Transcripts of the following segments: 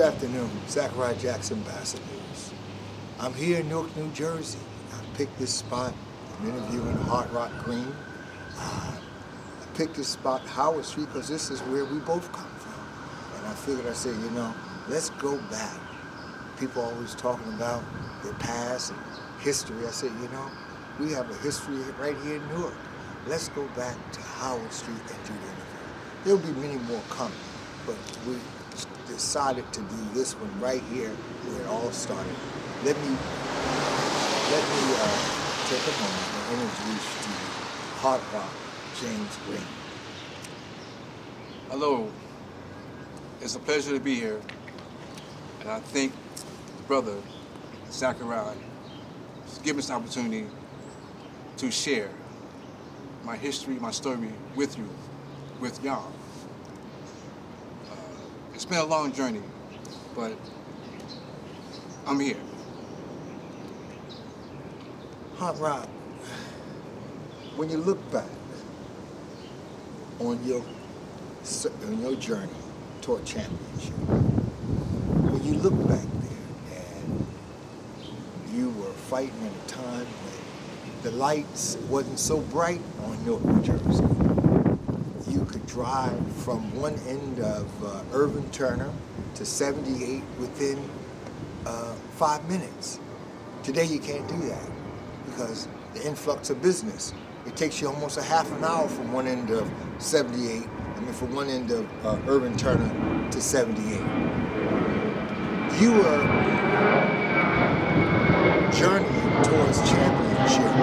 afternoon, Zachariah Jackson, Ambassador News. I'm here in Newark, New Jersey. I picked this spot. I'm interviewing Hard Rock Green. I picked this spot, Howard Street, because this is where we both come from. And I figured, I said, let's go back. People always talking about their past and history. I said, we have a history right here in Newark. Let's go back to Howard Street and do the interview. There'll be many more coming, but we decided to do this one right here where it all started. Let me take a moment and introduce to you Hard Rock James Green. Hello, it's a pleasure to be here, and I thank the brother Zachariah for giving us an opportunity to share my history, my story with you, with y'all. It's been a long journey, but I'm here. Hard Rock, when you look back on your journey toward championship, when you look back there and you were fighting at a time when the lights wasn't so bright on Newark, New Jersey. You could drive from one end of Irvin Turner to 78 within 5 minutes. Today you can't do that because the influx of business. It takes you almost a half an hour from one end of 78, from one end of Irvin Turner to 78. You were journeying towards championship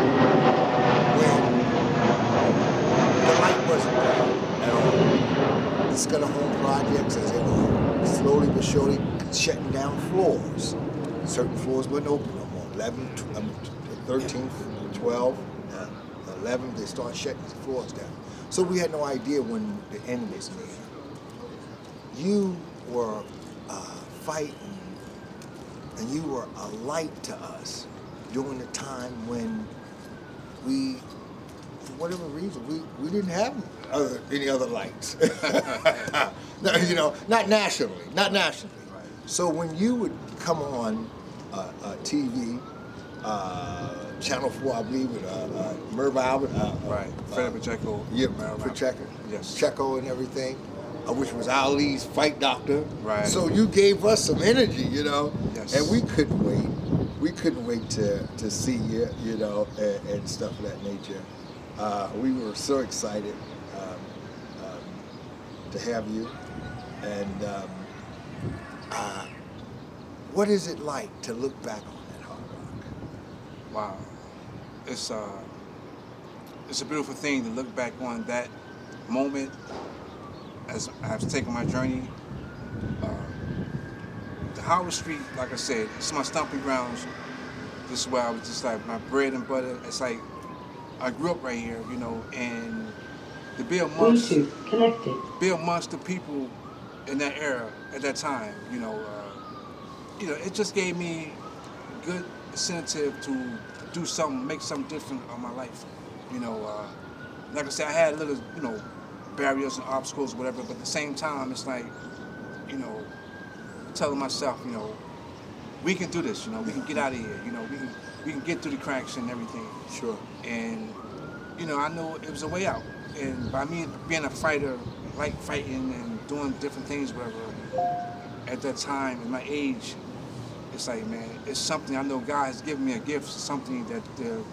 when the light wasn't there at all. The Scudder Home projects, as they were slowly but surely shutting down floors. Certain floors weren't open no more. 13th, 12th, 11th, they start shutting the floors down. So we had no idea when the end was near. You were fighting, and you were a light to us during the time when we, for whatever reason, we didn't have any other lights. Not nationally. So when you would come on TV, Channel 4, I believe, with Merv Albert. Right, Freddie Pacheco. Yeah, Pacheco. Yes. Checo and everything, which was Ali's fight doctor. Right. So you gave us some energy, Yes. and we couldn't wait. We couldn't wait to see you, and stuff of that nature. We were so excited to have you. And what is it like to look back on that Hard Rock? Wow, it's a beautiful thing to look back on that moment as I've taken my journey. The Howard Street, like I said, it's my stomping grounds. This is where I was just like my bread and butter. It's like I grew up right here, and to be amongst the people in that era at that time, it just gave me good incentive to do something, make something different on my life. Like I said, I had little, barriers and obstacles, whatever, but at the same time, it's like, telling myself, we can do this, we can get out of here, we can get through the cracks and everything. Sure. And, I know it was a way out. And by me being a fighter, like fighting and doing different things, whatever, at that time, at my age, it's like, man, it's something I know God has given me a gift, something that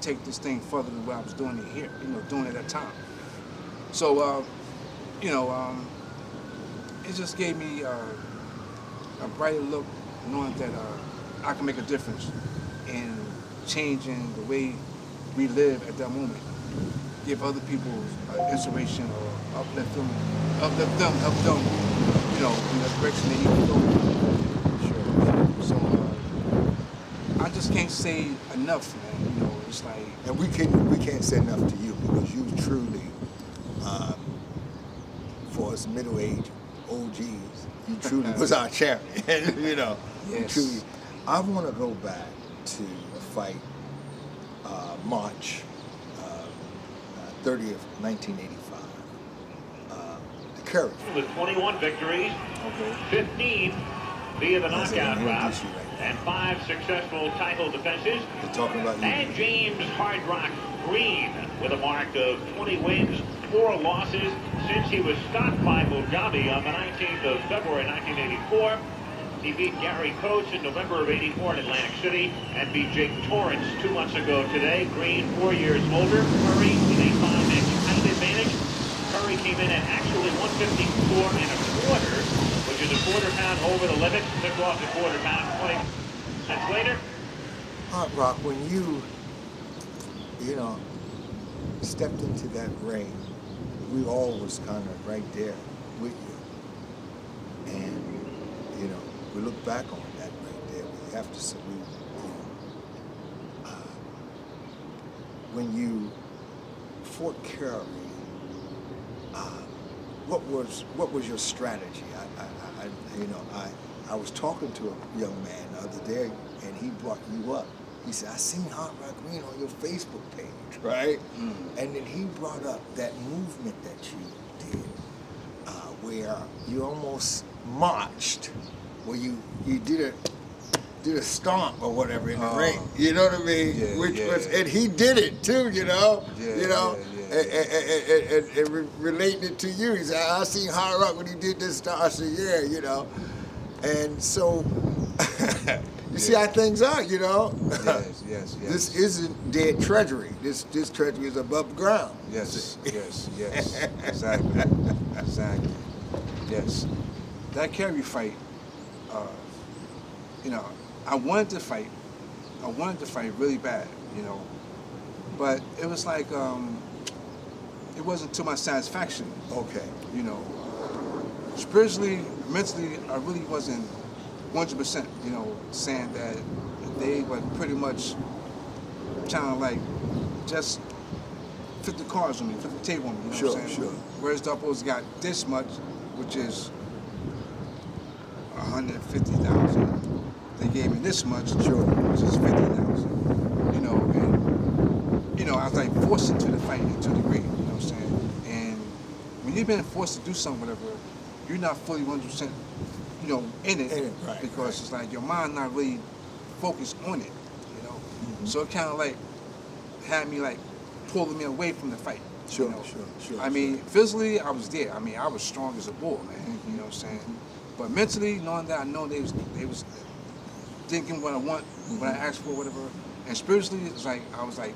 take this thing further than what I was doing it here, doing it at that time. So, it just gave me a brighter look, knowing that I can make a difference in changing the way we live at that moment. Give other people inspiration or uplift them, help them, in the direction they need to go. Sure. So I just can't say enough, man. It's like. And we can't say enough to you because you truly, for us middle-aged OGs, you truly was our champion. Yes. You truly. I want to go back to a fight, March 30th, 1985. The Courage. With 21 victories, 15 via the As I knockout route introduce you right now. and 5 successful title defenses. They're talking about you. And James Hard Rock Green with a mark of 20 wins, 4 losses since he was stopped by Mugabe on the 19th of February 1984. He beat Gary Coates in November of 84 in Atlantic City and beat Jake Torrance 2 months ago today. Green, 4 years older. Curry with a 5-inch height advantage. Curry came in at actually 154 and a quarter, which is a quarter-pound over the limit. Took off the quarter-pound 20 minutes later. Hard Rock, when you stepped into that ring, we all was kind of right there with you. And, we look back on that right there. We have to salute you. When you fought Curry, what was your strategy? I was talking to a young man the other day, and he brought you up. He said, I seen Hard Rock Green on your Facebook page, right? And then he brought up that movement that you did, where you almost marched, where you did a stomp or whatever in the ring. You know what I mean? Yeah, and he did it too, and relating it to you. He said, I seen Hard Rock when he did this stuff. I said, yeah, And so, you see how things are, Yes. This isn't dead treasury. This treasury is above ground. Yes. Exactly. Yes. That Kerry fight, I wanted to fight. I wanted to fight really bad, but it was like it wasn't to my satisfaction. Okay. Spiritually, mentally, I really wasn't 100%, saying that they were pretty much trying to like just flip the cards on me, flip the table on me, Sure. Whereas the opposed got this much, which is 150,000. They gave me this much, which is 50,000. And I was like forced into the fight to a degree, And when you've been forced to do something, whatever, you're not fully 100%, in it, right, because it's like your mind not really focused on it, So it kind of like had me like pulling me away from the fight. Sure. I mean, physically, I was there. I mean, I was strong as a bull, man. You know what I'm saying? But mentally, knowing that I know they was thinking what I want, what I asked for, whatever. And spiritually, it's like I was like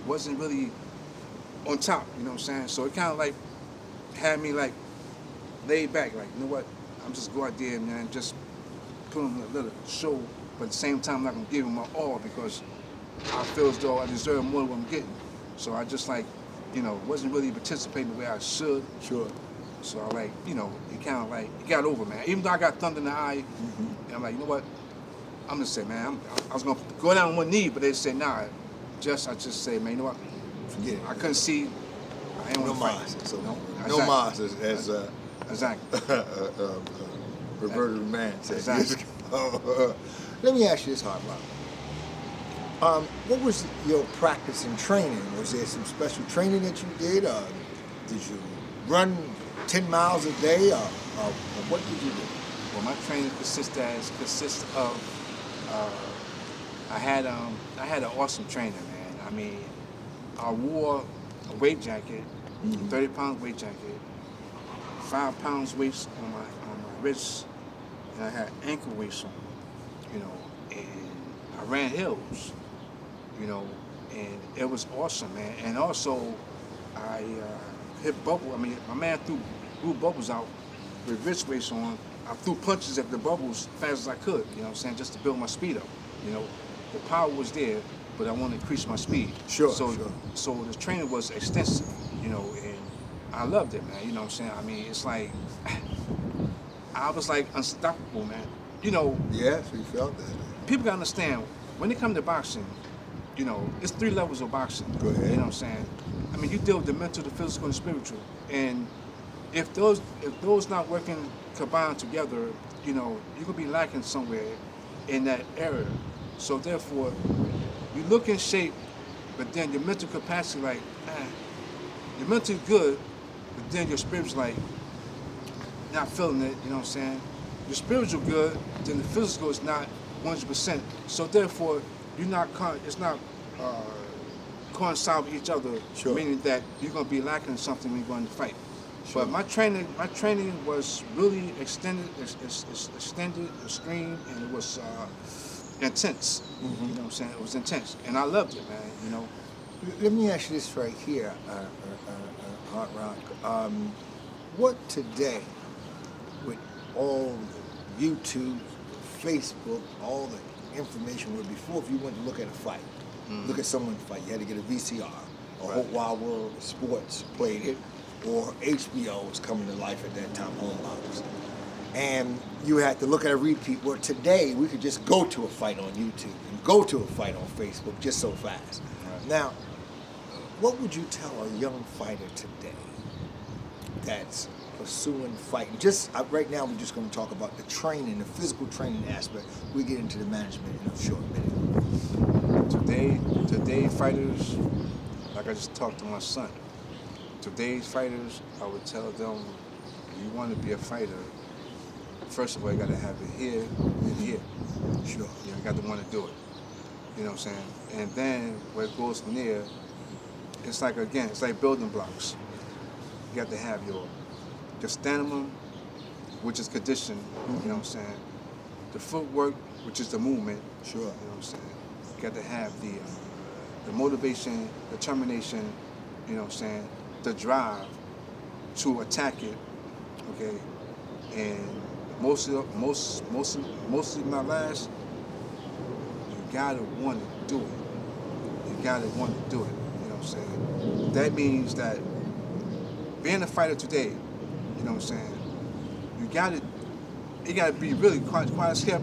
wasn't really on top. You know what I'm saying? So it kind of like had me like laid back, like, you know what? I'm just go out there, man, just put on a little show, but at the same time, I'm not gonna give them my all because I feel as though I deserve more than what I'm getting. So I just like, wasn't really participating the way I should. Sure. So I like, it kind of like, it got over, man. Even though I got thunder in the eye, and I'm like, you know what? I'm gonna say, man, I was gonna go down on one knee, but they said, nah. I just say, man, you know what? Forget it. I couldn't see. I ain't No want to mas. fight. So Exactly. no mas as Exactly. Roberto Man said. Exactly. Let me ask you this, Hard Rock. What was your practice and training? Was there some special training that you did? Or did you run 10 miles a day? Or what did you do? Well, my training consists of I had an awesome trainer, man. I mean, I wore a weight jacket, 30-pound weight jacket, 5 pounds weights on my wrists, and I had ankle weights on, and I ran hills, and it was awesome, man. And also, I hit bubble. I mean, my man threw bubbles out with wrist weights on. I threw punches at the bubbles as fast as I could, just to build my speed up, The power was there, but I wanted to increase my speed. Sure. So the training was extensive, and I loved it, man. You know what I'm saying? I mean, it's like, I was like unstoppable, man. Yes, we felt that. People gotta understand, when it comes to boxing, it's 3 levels of boxing. Go ahead. You know what I'm saying? I mean, you deal with the mental, the physical, and the spiritual. And if those not working combined together, you're gonna be lacking somewhere in that area. So therefore, you look in shape, but then your mental capacity, like, your mental good, but then your spirit's like not feeling it, you know what I'm saying? your spiritual good, then the physical is not 100%. So therefore, it's not coincide with each other, Sure. meaning that you're going to be lacking something when you go in the fight. Sure. But my training was really extended, extreme, and it was intense. You know what I'm saying? It was intense, and I loved it, man. You know. Let me ask you this right here, Hard Rock. What today, with all the YouTube, Facebook, all the information, where before if you went to look at a fight, look at someone fight, you had to get a VCR, or Whole Wild World of Sports played it, or HBO was coming to life at that time, Home Box. And you had to look at a repeat. Where today we could just go to a fight on YouTube and go to a fight on Facebook just so fast. Right. Now, what would you tell a young fighter today that's pursuing fighting? Just right now, we're just going to talk about the training, the physical training aspect. We get into the management in a short minute. Today fighters, like I just talked to my son. Today's fighters, I would tell them, you want to be a fighter, first of all, you got to have it here and here. Sure. You got to want to do it. You know what I'm saying? And then where it goes from there, it's like building blocks. You got to have your stamina, which is condition, you know what I'm saying? The footwork, which is the movement. Sure. You know what I'm saying? You got to have the motivation, determination, you know what I'm saying? The drive to attack it, okay? And mostly my last, you gotta want to do it. You gotta want to do it. You know what I'm saying? That means that being a fighter today, you know what I'm saying? It gotta be really quite a skip,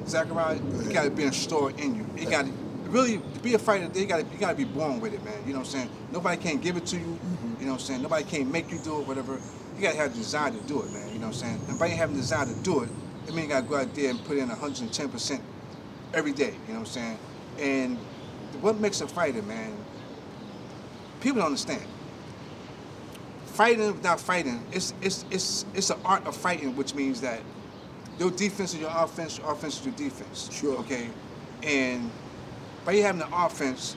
Zachariah. It gotta be installed in you. It gotta really to be a fighter. You gotta be born with it, man. You know what I'm saying? Nobody can give it to you. You know what I'm saying? Nobody can make you do it, whatever. You gotta have the desire to do it, man. You know what I'm saying? And by having the desire to do it, it means you gotta go out there and put in 110% every day. You know what I'm saying? And what makes a fighter, man? People don't understand. Fighting without fighting, it's an art of fighting, which means that your defense is your offense, your offense is your defense. Sure. Okay? And by you having an offense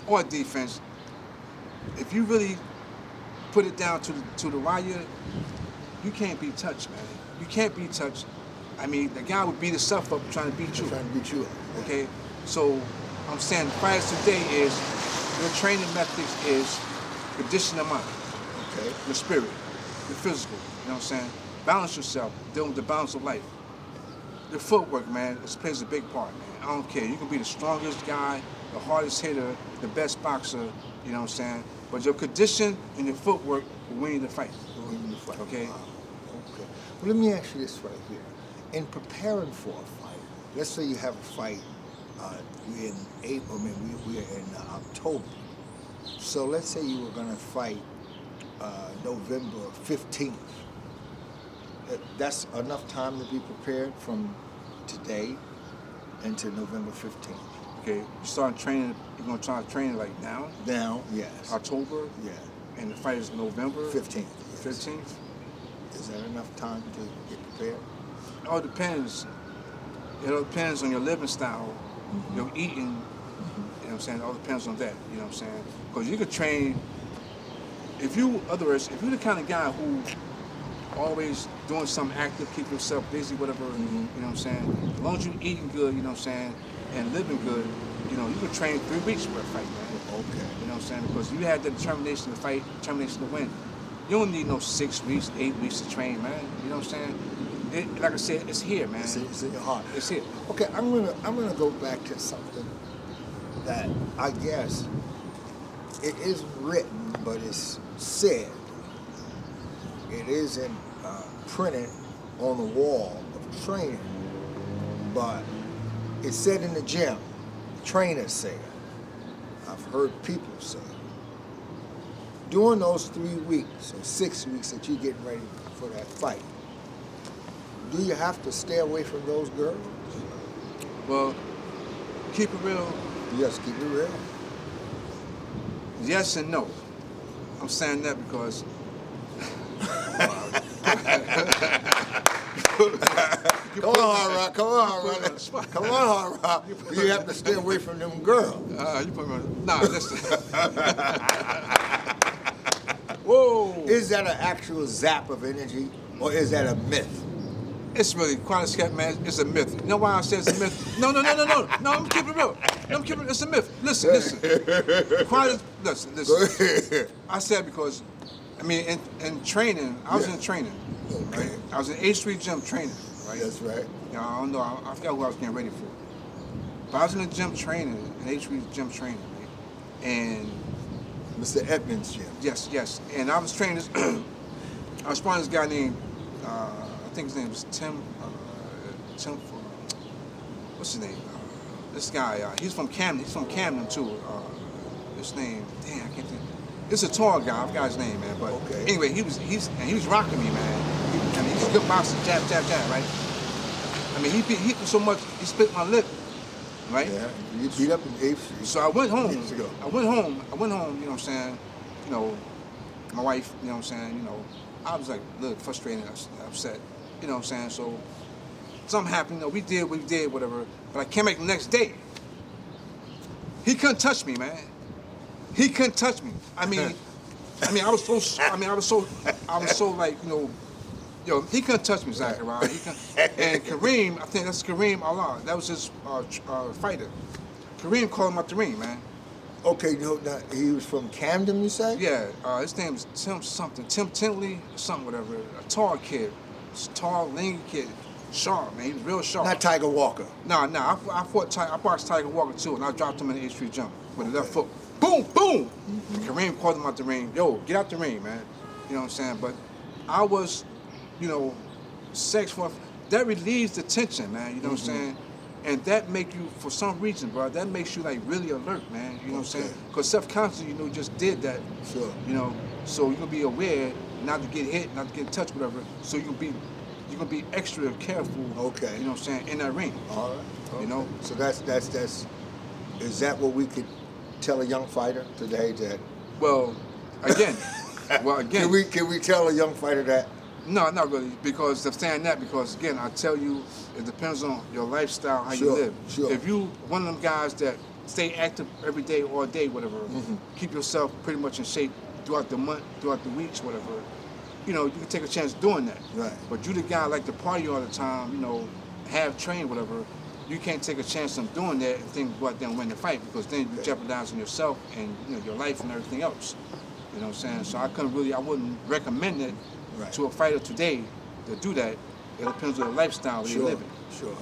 or defense, if you really put it down to the wire, you can't be touched, man. You can't be touched. I mean, the guy would beat himself up trying to beat you. Trying to beat you up. Okay? So I'm saying the fighters today is, your training methods is condition of mind. Okay. Your spirit, your physical, you know what I'm saying? Balance yourself, dealing with the balance of life. Your footwork, man, this plays a big part, man. I don't care. You can be the strongest guy, the hardest hitter, the best boxer, you know what I'm saying? But your condition and your footwork will win you the fight. Okay? Wow. Okay. Well, let me ask you this right here. In preparing for a fight, let's say you have a fight, we're in April, we're in October. So let's say you were going to fight November 15th. That's enough time to be prepared from today into November 15th. Okay, you start training, you're going to try to train like now? Now, yes. October? Yeah. And the fight is November? 15th. Yes. 15th? Is that enough time to get prepared? It all depends. It all depends on your living style, your eating, you know what I'm saying? It all depends on that, you know what I'm saying? Because you could train, if you're the kind of guy who always doing something active, keep yourself busy, whatever, you know what I'm saying? As long as you're eating good, you know what I'm saying, and living good, you know, you can train 3 weeks for a fight, man. Okay. You know what I'm saying? Because you had the determination to fight, determination to win. You don't need no 6 weeks, 8 weeks to train, man. You know what I'm saying? Like I said, it's here, man. It's in your heart. It's here. Okay, I'm gonna go back to something that I guess it isn't written, but it's said. It isn't printed on the wall of training, but it's said in the gym. Trainers say it. I've heard people say it. During those 3 weeks or 6 weeks that you're getting ready for that fight, do you have to stay away from those girls? Well, keep it real. Yes, keep it real. Yes and no. I'm saying that because Come on, Hard Rock. Come on, Hard Rock. Come on, Hard Rock. You have to stay away from them girls. You put me on. Nah, listen. Whoa. Is that an actual zap of energy, or is that a myth? It's really quite a sketch, man. It's a myth. You know why I say it's a myth? No. No, I'm keeping it real. No, I'm keeping it. It's a myth. Listen. Listen. I said because, I mean, in training, I was in training. Okay. Right? I was in H Street gym training. Right? That's right. You know, I don't know. I forgot who I was getting ready for. But I was in the gym training, in H Street gym training, right? And Mr. Edmonds' gym. yes. And I was training. I was sparring this guy named. I think his name was Tim. What's his name? This guy. He's from Camden. He's from Camden too. His name. Damn, I can't think. It's a tall guy. I forgot his name, man. But anyway, he was rocking me, man. I mean, he's a good boxer. Jab, right? I mean, he hit me so much he split my lip, right? Yeah, you beat up in 8th Street. So I went home. Years ago. I went home. You know what I'm saying? You know, my wife. You know what I'm saying? You know, I was like a little frustrated, upset. You know what I'm saying? So something happened. You know, we did what we did, whatever. But I came back the next day. He couldn't touch me, man. He couldn't touch me. I mean, I was so like, you know, yo, he couldn't touch me, Zachariah. And Kareem, I think that's Kareem Allah. That was his fighter. Kareem called him out the ring, man. Okay, he was from Camden, you say? Yeah, his name is Tim Tintley, something, whatever. A tall kid, tall, lean kid, sharp, man. He was real sharp. Not Tiger Walker. No, I boxed Tiger Walker too, and I dropped him in the H Street jump with the left foot. Boom, boom. And Kareem called him out the ring. Yo, get out the ring, man. You know what I'm saying? But I was, you know, that relieves the tension, man. You know what I'm saying? And that make you, for some reason, bro, that makes you like really alert, man. You know what I'm saying? Because self-consciously, you know, you just did that. Sure. You know, so you're gonna be aware not to get hit, not to get touched, whatever. So you're gonna be extra careful. Okay. You know what I'm saying? In that ring. All right. Okay. You know. So that's. Is that what we could tell a young fighter today? That. Well, again. Can we tell a young fighter that? No, not really, because I'm saying that because again, I tell you, it depends on your lifestyle, how you live. Sure. If you one of them guys that stay active every day, all day, whatever, keep yourself pretty much in shape throughout the month, throughout the weeks, whatever, you know, you can take a chance doing that. Right. But you the guy like to party all the time, you know, have trained, whatever, you can't take a chance on doing that and think go out there and win the fight because then you're jeopardizing yourself and you know your life and everything else. You know what I'm saying? So I wouldn't recommend it to a fighter today to do that. It depends on the lifestyle you're living. Sure.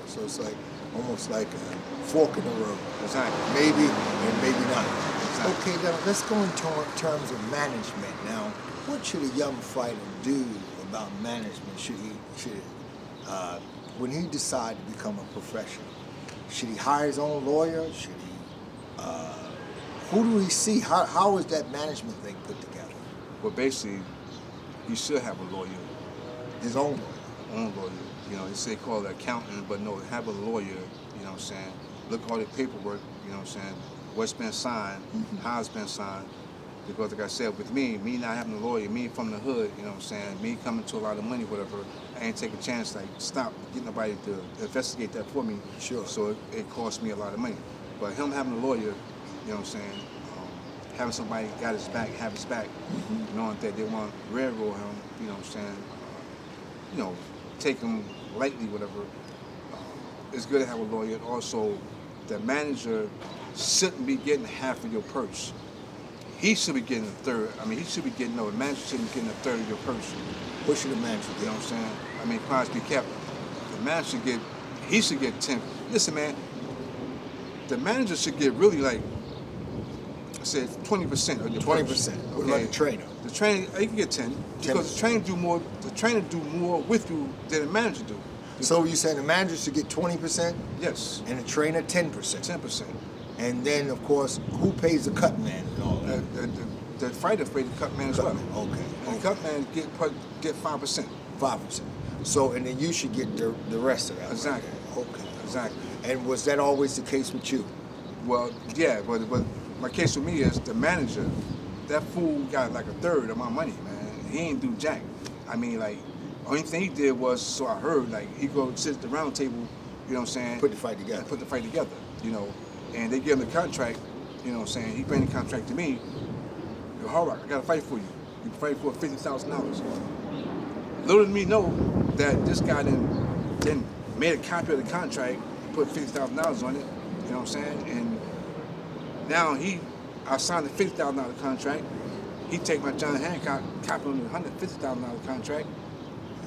So it's like almost like a fork in the road. Exactly. Maybe and maybe not. Exactly. Okay, now let's go in terms of management. Now, what should a young fighter do about management? When he decide to become a professional, should he hire his own lawyer? Should he? Who do he see? How is that management thing put together? Well, basically, he should have a lawyer. His own lawyer. You know, they call it accountant, but no, have a lawyer, you know what I'm saying? Look at all the paperwork, you know what I'm saying? What's been signed, how it's been signed. Because like I said, with me not having a lawyer, me from the hood, you know what I'm saying? Me coming to a lot of money, whatever, I ain't take a chance, like stop, get nobody to investigate that for me. Sure. So it cost me a lot of money. But him having a lawyer, you know what I'm saying? Having somebody got his back, have his back, knowing that they want to railroad him, you know what I'm saying? You know, take him lightly, whatever. It's good to have a lawyer. Also, the manager shouldn't be getting half of your purse. He should be getting a third. I mean, the manager shouldn't be getting a third of your purse. What should the manager get? You know what I'm saying? I mean, clients be kept. The manager he should get 10. Listen, man, the manager should get really like, I said 20% of your 20%. purse. What about the trainer? The trainer, he can get 10 because the trainer do more with you than the manager do. So you're saying the manager should get 20%? Yes. And the trainer 10%? 10%. And then, of course, who pays the cut man and all that? The fighter pays the cut man as well. Okay. And the cut man get 5%. 5%. So, and then you should get the rest of that. Exactly. Right? Okay. Exactly. And was that always the case with you? Well, yeah, but my case with me is the manager, that fool got like a third of my money, man. He ain't do jack. I mean, like, Only thing he did was, so I heard, like, he go sit at the round table, you know what I'm saying? Put the fight together. Put the fight together, you know. And they give him the contract, you know what I'm saying? He bring the contract to me. Yo, Hard Rock, I got a fight for you. You fight for $50,000. Little did me know that this guy then made a copy of the contract, put $50,000 on it, you know what I'm saying? And now I signed the $50,000 contract. He take my John Hancock copy on the $150,000 contract,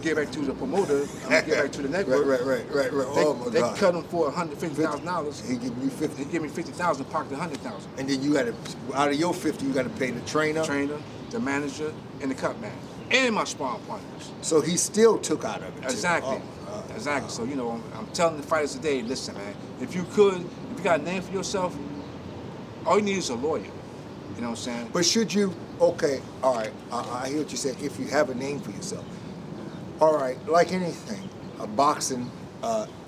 give back to the promoter, give back to the network. Right. Oh my They God. cut him for $150,000. He give you 50. He give me $50,000, pocket $100,000. And then you got to, out of your 50, you got to pay the trainer. The manager, and the cut man, and my sparring partners. So he still took out of it. Exactly. Exactly. So, you know, I'm telling the fighters today, listen, man, if you got a name for yourself, all you need is a lawyer. You know what I'm saying? But should you, okay, all right, I hear what you said, if you have a name for yourself. All right, like anything, boxing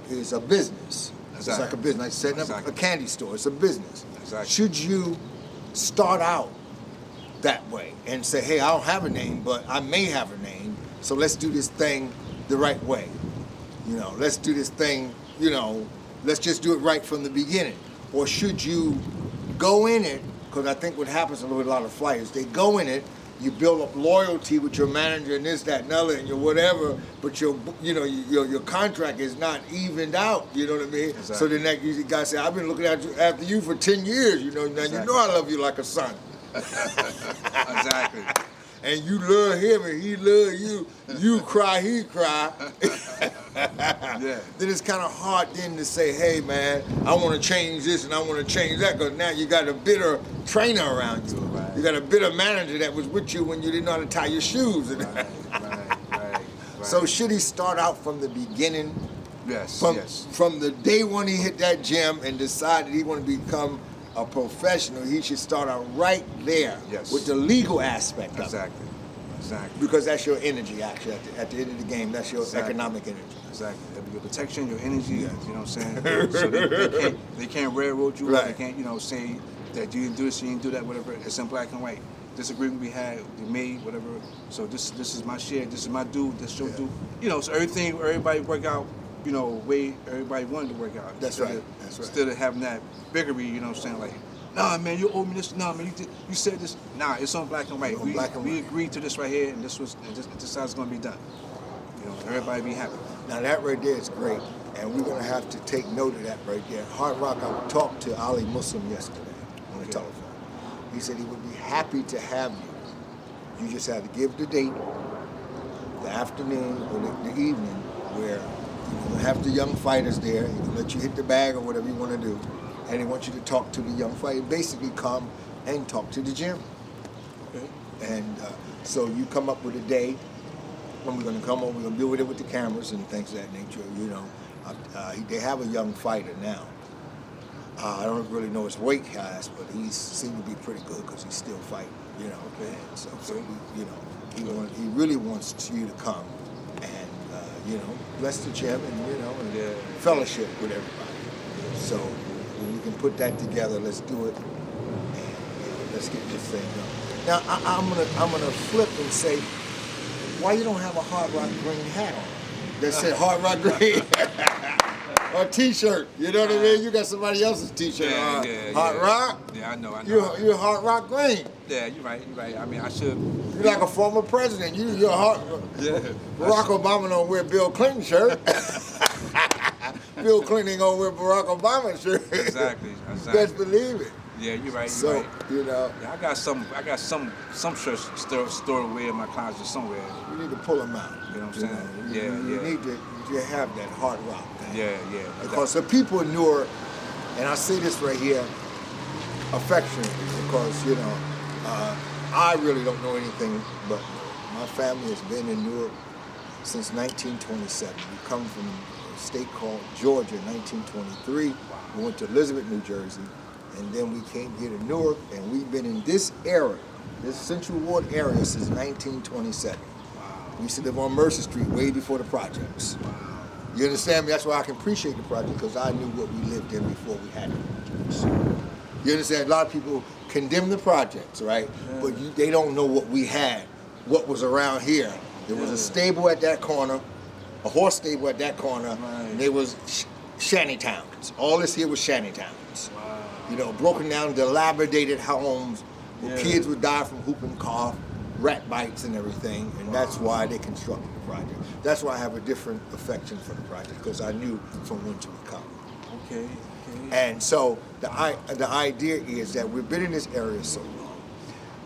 is a business. Exactly. It's like a business, like setting up a candy store, it's a business. Exactly. Should you start out that way and say, hey, I don't have a name, but I may have a name, so let's do this thing the right way. You know, let's do this thing, you know, let's just do it right from the beginning. Or should you go in it, because I think what happens with a lot of fighters, they go in it, you build up loyalty with your manager and this, that, and other, and your whatever, but your contract is not evened out, you know what I mean? Exactly. So then that guy say, I've been looking after you for 10 years, you know, now Exactly. You know I love you like a son. Exactly. And you love him and he love you. You cry, he cry. Yeah. Then it's kind of hard then to say, hey man, I want to change this and I want to change that, because now you got a bitter trainer around you. Right. You got a bitter manager that was with you when you didn't know how to tie your shoes. Right. So should he start out from the beginning? Yes. From the day when he hit that gym and decided he want to become a professional, he should start out right there with the legal aspect of it. Exactly. Because that's your energy, actually. At the end of the game, that's your economic energy. Exactly. Your protection, your energy, Yes. you know what I'm saying? So they can't railroad you. Right. They can't, you know, say that you didn't do this, you didn't do that, whatever. It's in black and white. This agreement we had, we made, whatever. So this is my share, this is my due, this is your due. You know, so everybody work out, you know, way everybody wanted to work out. That's right. Instead of having that biggery, you know what I'm saying? Like, nah, man, you owe me this. Nah, man, you said this. Nah, it's on black and white. We agreed to this right here, and this is how it's going to be done. You know, everybody be happy. Now that right there is great, and we're going to have to take note of that right there. Hard Rock, I talked to Ali Muslim yesterday on the telephone. He said he would be happy to have you. You just have to give the date, the afternoon or the evening, where you're going to have the young fighters there. He's going to let you hit the bag or whatever you want to do. And he wants you to talk to the young fighter. Basically come and talk to the gym. Okay. And so you come up with a day when we're going to come over. We're going to deal with it with the cameras and things of that nature. You know, they have a young fighter now. I don't really know his weight class, but he seems to be pretty good because he's still fighting. You know, and so he really wants you to come and you know, bless the gym and fellowship with everybody. So when we can put that together, let's do it and let's get this thing done. Now I'm gonna flip and say, why you don't have a Hard Rock green hat on that said Hard Rock green? Or T-shirt, you know what I mean? You got somebody else's T-shirt on. Hard Rock? Yeah, I know. You're Hard Rock green. Yeah, you're right. I mean, I should. You're like a former president. You're Hard. Yeah. Barack Obama don't wear Bill Clinton shirt. Bill Clinton ain't gonna wear Barack Obama shirt. Exactly. Best believe it. Yeah, you're right. So you know. Yeah, I got some shirts stored away in my closet somewhere. You need to pull them out. You know what I'm saying? You need to have that Hard Rock thing. Yeah. Because the people in Newark, and I say this right here affectionately, because you know, I really don't know anything but my family has been in Newark since 1927. We come from a state called Georgia in 1923. We went to Elizabeth, New Jersey, and then we came here to Newark, and we've been in this area, this Central Ward area, since 1927. We used to live on Mercer Street way before the projects. You understand me? That's why I can appreciate the project, because I knew what we lived in before we had the projects. You understand? A lot of people condemn the projects, right? Yeah. But they don't know what we had, what was around here There was a stable at that corner, a horse stable at that corner, and there was shanty towns. All this here was shanty towns. Wow. You know, broken down, dilapidated homes where kids would die from whooping cough, rat bites and everything, and that's why they constructed the project. That's why I have a different affection for the project, because I knew from when to come. Okay. And so the idea is that we've been in this area so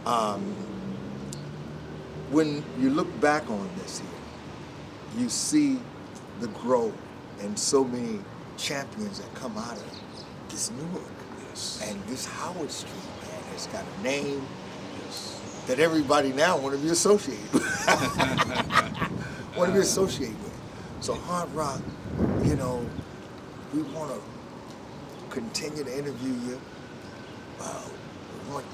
long. When you look back on this here, you see the growth and so many champions that come out of this Newark. Yes. And this Howard Street, man, has got a name that everybody now want to be associated with. Want to be associated with. So Hard Rock, you know, we want to continue to interview you. We want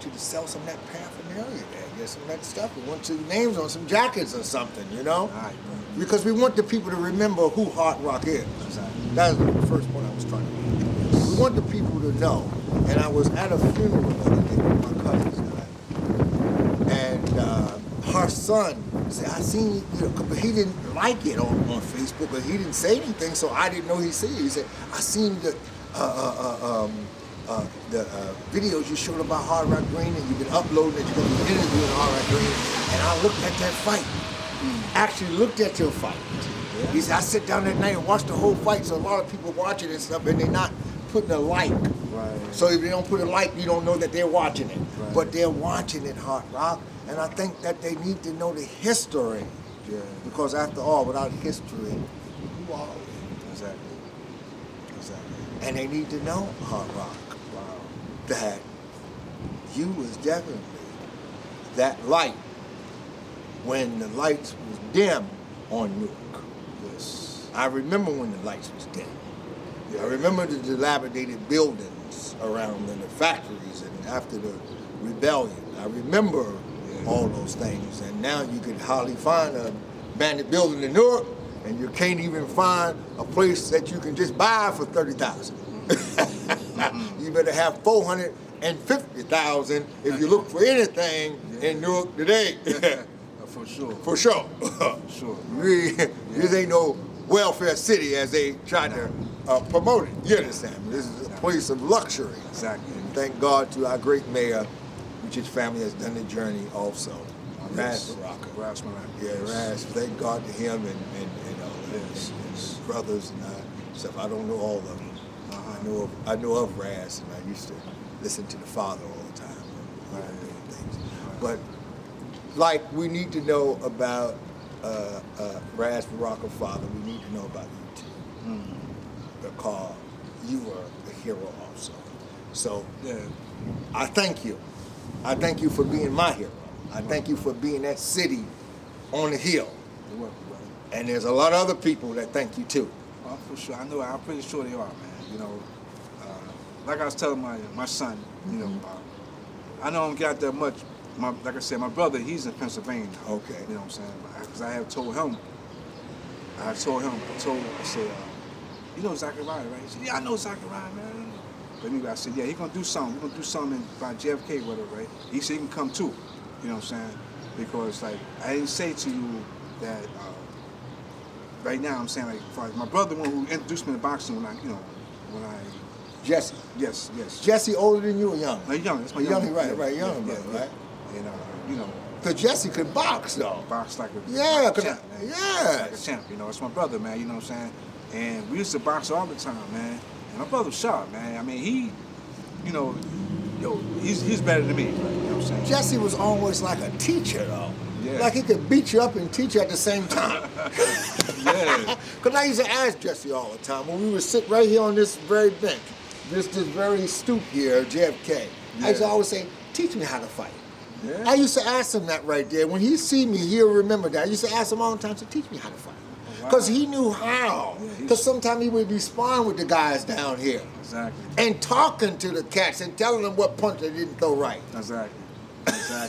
you to sell some of that paraphernalia there. Get some of that stuff. We want your names on some jackets or something, you know? All right, bro. Because we want the people to remember who Hard Rock is. That was the first point I was trying to make. We want the people to know. And I was at a funeral the other day with my cousins and her son said, I seen you know, but he didn't like it on Facebook, but he didn't say anything, so I didn't know he said it. He said, I seen the videos you showed about Hard Rock Green, and you've been uploading it, you're going to be interviewing Hard Rock Green, and I looked at that fight. Actually looked at your fight. Yeah. He said, I sit down that night and watch the whole fight, so a lot of people watching and stuff, and they're not putting a like. Right. So if they don't put a like, you don't know that they're watching it. Right. But they're watching it, Hard Rock, and I think that they need to know the history. Yeah. Because after all, without history, who are we? Exactly. And they need to know, Hard Rock, that you was definitely that light when the lights was dim on Newark. Yes. I remember when the lights was dim. I remember the dilapidated buildings around and the factories and after the rebellion. I remember all those things. And now you can hardly find a abandoned building in Newark, and you can't even find a place that you can just buy for $30,000. You better have $450,000 if you look for anything in Newark today. For sure. For sure. Sure. This ain't no welfare city as they try to promote it. You understand? This is a place of luxury. Exactly. And thank God to our great mayor, which his family has done the journey also. Raz Baraka. Raz Baraka. Yeah, Raz. Thank God to him and his brothers and stuff. I don't know all of them. I know of Raz, and I used to listen to the father all the time. Things. But like we need to know about Raz Baraka, father. We need to know about you too, because you were a hero also. So I thank you. I thank you for being my hero. I thank you for being that city on the hill. You're welcome, brother. And there's a lot of other people that thank you too. Oh, for sure. I know. I'm pretty sure they are, man. You know, like I was telling my son, you know, I don't get that much. Like I said, my brother, he's in Pennsylvania. Okay. You know what I'm saying? Because I told him, I said, you know Zachariah, right? He said, yeah, I know Zachariah, man. But anyway, I said, yeah, he's going to do something. He's going to do something by JFK, whatever, right? He said he can come too. You know what I'm saying? Because, like, I didn't say to you that right now, I'm saying, like, my brother, the one who introduced me to boxing when I... Jesse. Yes. Jesse older than you or younger? No, young. That's my younger. Younger, Right, younger brother, right? And, you know... Because Jesse could box, though. Box like a champ, man. Like a champ, you know. It's my brother, man, you know what I'm saying? And we used to box all the time, man. And my brother was sharp, man. I mean, he, you know, he's better than me, you know what I'm saying? Jesse was always like a teacher, though. Yeah. Like he could beat you up and teach you at the same time. Yeah. Because I used to ask Jesse all the time when we would sit right here on this very bench, this very stoop here, JFK. I used to always say, teach me how to fight. Yeah. I used to ask him that right there. When he see me, he'll remember that. I used to ask him all the time, so teach me how to fight. Because he knew how. Because sometimes he would be sparring with the guys down here. Exactly. And talking to the cats and telling them what punch they didn't throw right. Exactly. Yeah,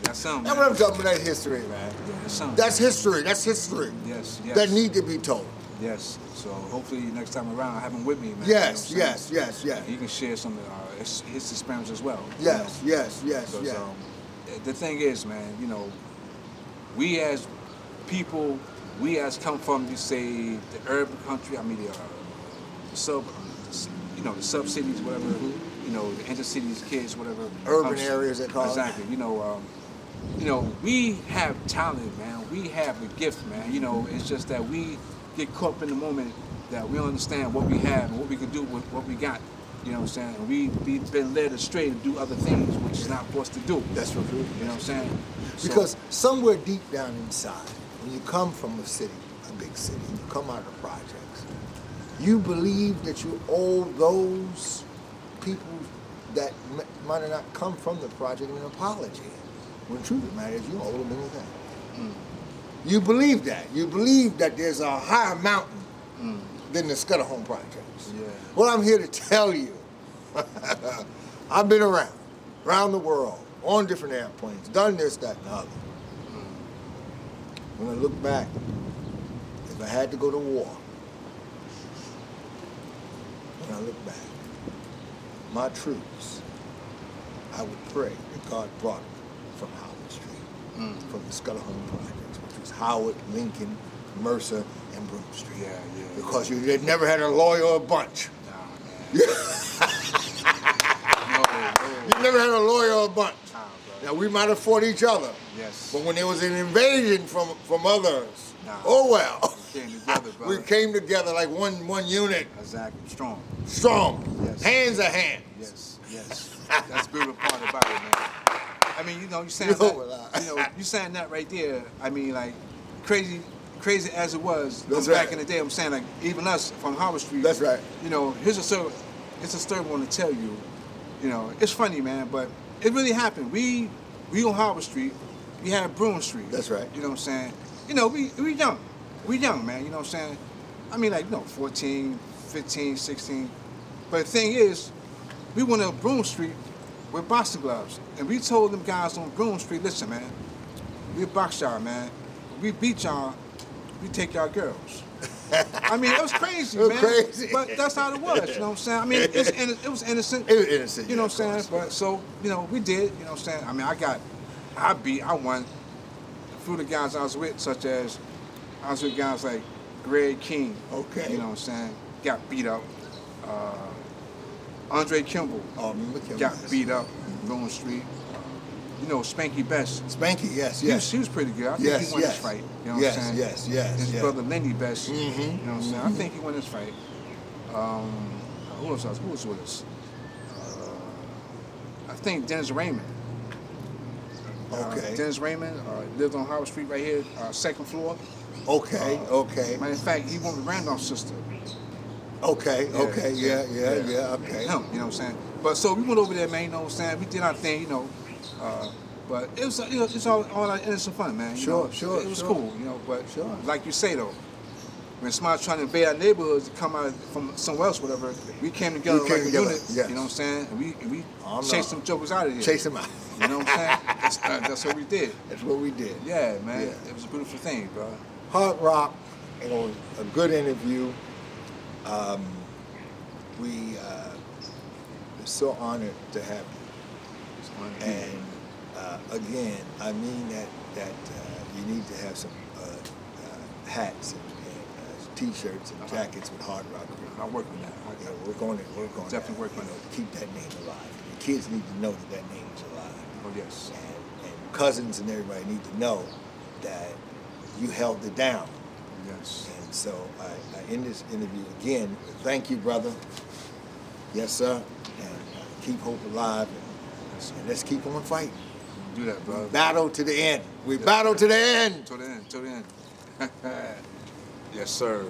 that's something. That's what I'm talking about, that history, man. Yeah, that's something. That's history. That's history. Yes. That need to be told. Yes. So hopefully next time around, I have him with me, man. Yes, you know yes. He can share some of his experience as well. Yes. Because, the thing is, man, you know, we as people, we as come from, you say, the urban country, I mean, the sub, the sub cities, whatever, the intercities, kids, whatever. Urban areas, they call it. Exactly. We have talent, man. We have a gift, man. It's just that we get caught up in the moment that we don't understand what we have and what we can do with what we got. You know what I'm saying? And we've been led astray to do other things, which is not for us to do. That's what You know what I'm saying? Because somewhere deep down inside, when you come from a city, a big city, you come out of the projects, you believe that you owe those people that might have not come from the project an apology. When the truth of the matter is, you owe them anything. You believe that. You believe that there's a higher mountain than the Scudder Projects. Yeah. Well, I'm here to tell you, I've been around the world, on different airplanes, done this, that, and the other. When I look back, if I had to go to war, when I look back, my troops, I would pray that God brought them from Howard Street, from the Scudder Projects, which was Howard, Lincoln, Mercer, and Broome Street. Yeah. Because they'd never had a lawyer or a bunch. Nah, man. You never had a lawyer or a bunch. Nah, Now, we might have fought each other. Yes. But when there was an invasion from others, Nah. oh well. We came together, brother. We came together like one unit. Exactly. Strong. Strong. Yes. Hands are hands. Yes. That's the beautiful part about it, man. I mean, you saying you saying that right there. I mean, like, crazy as it was That's back right. in the day. I'm saying, like, even us from Howard Street. That's right. Here's a story. It's a story I want to tell you. It's funny, man, but it really happened. We on Howard Street. We had Broome Street. That's right. You know what I'm saying? We young. We young, man. You know what I'm saying? I mean, like, 14, 15, 16. But the thing is, we went to Broome Street with boxing gloves. And we told them guys on Broome Street, listen, man, we box y'all, man. We beat y'all, we take y'all girls. I mean, it was crazy, It was man. crazy. But that's how it was, you know what I'm saying? I mean, it was innocent. It was innocent. You know what I'm saying? But so, we did, you know what I'm saying? I mean, I won a few of the guys I was with, such as, I was with guys like Greg King. Okay. You know what I'm saying? Got beat up. Andre Kimball. Oh, remember Kimball? Got beat up, Broome Street. Spanky Best. Spanky, yes. He was pretty good. I think he won his fight. You know what I'm saying? Yes. His brother Lenny Best. Mm-hmm. You know what I'm saying? I think he won his fight. Who else? Who was with us? I think Dennis Raymond. Okay. Dennis Raymond lived on Howard Street right here, second floor. Okay. Matter of fact, he won with Randolph's sister. Okay. Yeah. Okay. Yeah. Okay. Him, you know what I'm saying? But so we went over there, man, you know what I'm saying? We did our thing, but it was, it's all like innocent fun, man. Sure. It was cool, but Sure. like you say though, when somebody's trying to invade our neighborhoods to come out from somewhere else, whatever, we came together like a unit, yes. you know what I'm saying? And we chased some jokers out of here. Chase them out. You know what I'm saying? That's what we did. That's what we did. Yeah, man. Yeah. It was a beautiful thing, bro. Hard Rock, a good interview. We're so honored to have you. And again, I mean that you need to have some hats and T-shirts and jackets with Hard Rock. I'll work on that. We're going to work on Definitely that. work on to keep that name alive. The kids need to know that name is alive. Oh, yes. And cousins and everybody need to know that you held it down. Yes. And so I end this interview again. Thank you, brother. Yes, sir. And keep hope alive. And let's keep on fighting. Do that, bro. Battle to the end. We battle to the end. Till the end. Yes, sir.